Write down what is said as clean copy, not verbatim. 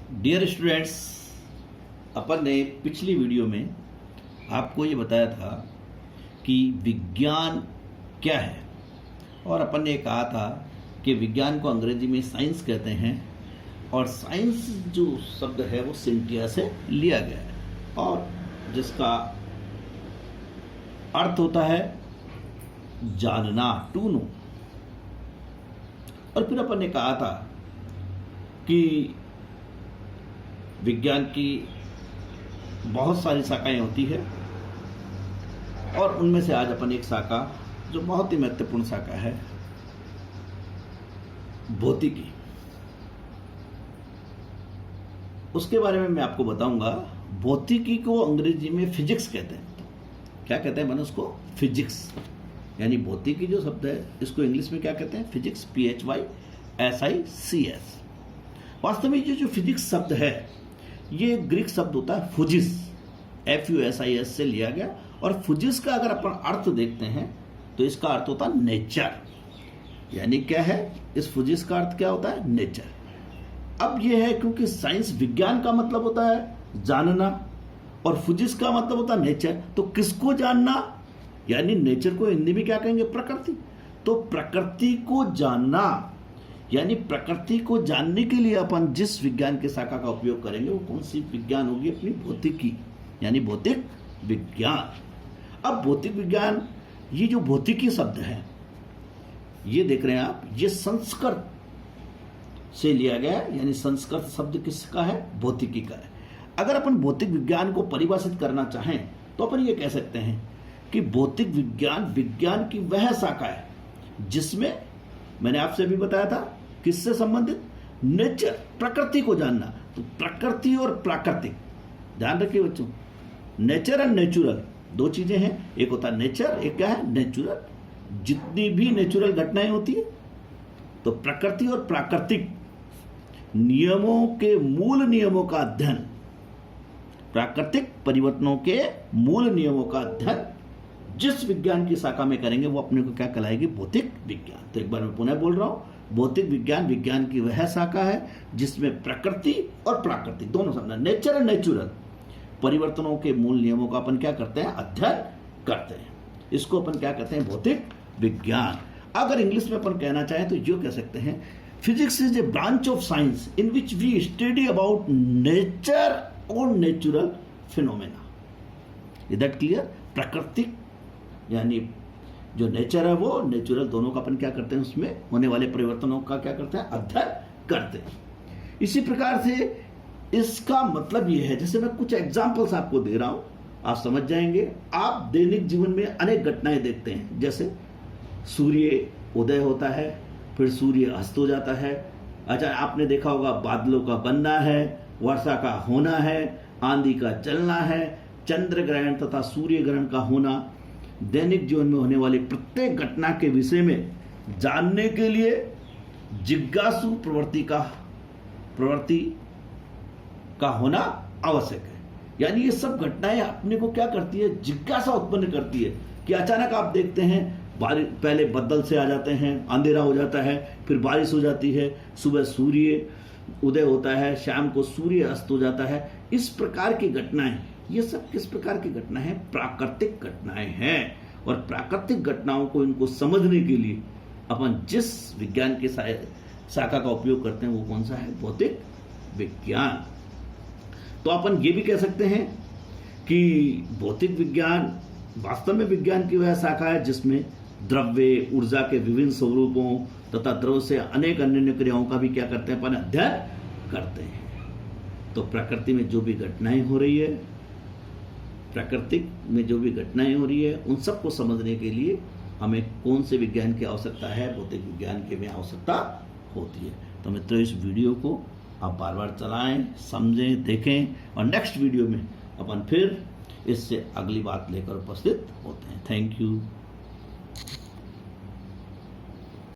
Dear students, अपन ने पिछली video में आपको ये बताया था कि विज्ञान क्या है, और अपन ने कहा था कि विज्ञान को अंग्रेजी में साइंस कहते हैं और साइंस जो शब्द है वो सिंटिया से लिया गया है और जिसका अर्थ होता है जानना, टू नो। और फिर अपन ने कहा था कि विज्ञान की बहुत सारी शाखाएं होती है और उनमें से आज अपन एक शाखा जो बहुत ही महत्वपूर्ण शाखा है, भौतिकी, उसके बारे में मैं आपको बताऊंगा। भौतिकी को अंग्रेजी में फिजिक्स कहते हैं। क्या कहते हैं मैंने उसको? फिजिक्स। यानी भौतिकी जो शब्द है इसको इंग्लिश में क्या कहते हैं? Physics, PHYSICS। वास्तव में ये जो फिजिक्स शब्द है ये ग्रीक शब्द होता है फुजिस, FUSIS से लिया गया। और फुजिस का अगर अपन अर्थ देखते हैं तो इसका अर्थ होता है नेचर। यानी क्या है? इस फुजिस का अर्थ क्या होता है? नेचर। अब ये है क्योंकि साइंस, विज्ञान का मतलब होता है जानना और फुजिस का मतलब होता है नेचर, तो किसको जानना? यानी नेचर को हिंदी में क्या कहेंगे? प्रकृति। तो प्रकृति को जानना, यानी प्रकृति को जानने के लिए अपन जिस विज्ञान की शाखा का उपयोग करेंगे वो कौन सी विज्ञान होगी? अपनी भौतिकी, यानी भौतिक विज्ञान। अब भौतिक विज्ञान, ये जो भौतिकी शब्द है ये देख रहे हैं आप, ये संस्कृत से लिया गया है। यानी संस्कृत शब्द किसका है? भौतिकी का है। अगर अपन भौतिक विज्ञान को परिभाषित करना चाहें तो अपन ये कह सकते हैं कि भौतिक विज्ञान विज्ञान की वह शाखा है जिसमें, मैंने आपसे अभी बताया था, किससे संबंधित? नेचर, प्रकृति को जानना। तो प्रकृति और प्राकृतिक, ध्यान रखिए बच्चों, नेचर एंड नेचुरल दो चीजें हैं। एक होता है नेचर, एक क्या है? नेचुरल। जितनी भी नेचुरल घटनाएं होती है तो प्रकृति और प्राकृतिक नियमों के मूल नियमों का अध्ययन, प्राकृतिक परिवर्तनों के मूल नियमों का अध्ययन जिस विज्ञान की शाखा में करेंगे वो अपने को क्या कहलाएगी? भौतिक विज्ञान। तो एक बार मैं पुनः बोल रहा हूं, भौतिक विज्ञान विज्ञान की वह शाखा है जिसमें प्रकृति और प्राकृतिक दोनों समझना, नेचर और नेचुरल परिवर्तनों के मूल नियमों का अपन क्या करते हैं? अध्ययन करते हैं। इसको अपन क्या कहते हैं? भौतिक विज्ञान। अगर इंग्लिश में अपन कहना चाहें तो यो कह सकते हैं, physics is a branch of science in which we study about nature और natural phenomena. Is that clear? प्राकृतिक यानी जो नेचर है वो नेचुरल, दोनों का अपन क्या करते हैं? उसमें होने वाले परिवर्तनों का क्या करते हैं? अध्ययन करते हैं। इसी प्रकार से इसका मतलब ये है, जैसे मैं कुछ एग्जांपल्स आपको दे रहा हूं, आप समझ जाएंगे। आप दैनिक जीवन में अनेक घटनाएं देखते हैं, जैसे सूर्य उदय होता है, फिर सूर्य अस्त हो जाता है। अच्छा, आपने देखा होगा बादलों का बनना है, वर्षा का होना है, आंधी का चलना है, चंद्र ग्रहण तथा सूर्य ग्रहण का होना। दैनिक जीवन में होने वाली प्रत्येक घटना के विषय में जानने के लिए जिज्ञासु प्रवृत्ति का होना आवश्यक है। यानी ये सब घटनाएं अपने को क्या करती है? जिज्ञासा उत्पन्न करती है कि अचानक आप देखते हैं पहले बदल से आ जाते हैं, अंधेरा हो जाता है, फिर बारिश हो जाती है, सुबह सूर्य उदय होता है, शाम को सूर्य अस्त हो जाता है। इस प्रकार की घटनाएं, ये सब किस प्रकार की घटना है? प्राकृतिक घटनाएं हैं। और प्राकृतिक घटनाओं को, इनको समझने के लिए अपन जिस विज्ञान की शाखा का उपयोग करते हैं वो कौन सा है? भौतिक विज्ञान। तो अपन ये भी कह सकते हैं कि भौतिक विज्ञान वास्तव में विज्ञान की वह शाखा है जिसमें द्रव्य, ऊर्जा के विभिन्न स्वरूपों तथा द्रव से अनेक अन्य क्रियाओं का भी क्या करते हैं? अपन अध्ययन करते हैं। तो प्रकृति में जो भी घटनाएं हो रही है, प्राकृतिक में जो भी घटनाएं हो रही है, उन सबको समझने के लिए हमें कौन से विज्ञान की आवश्यकता है? भौतिक विज्ञान की में आवश्यकता होती है। तो मित्रों, इस वीडियो को आप बार बार चलाएं, समझें, देखें और नेक्स्ट वीडियो में अपन फिर इससे अगली बात लेकर उपस्थित होते हैं। Thank you.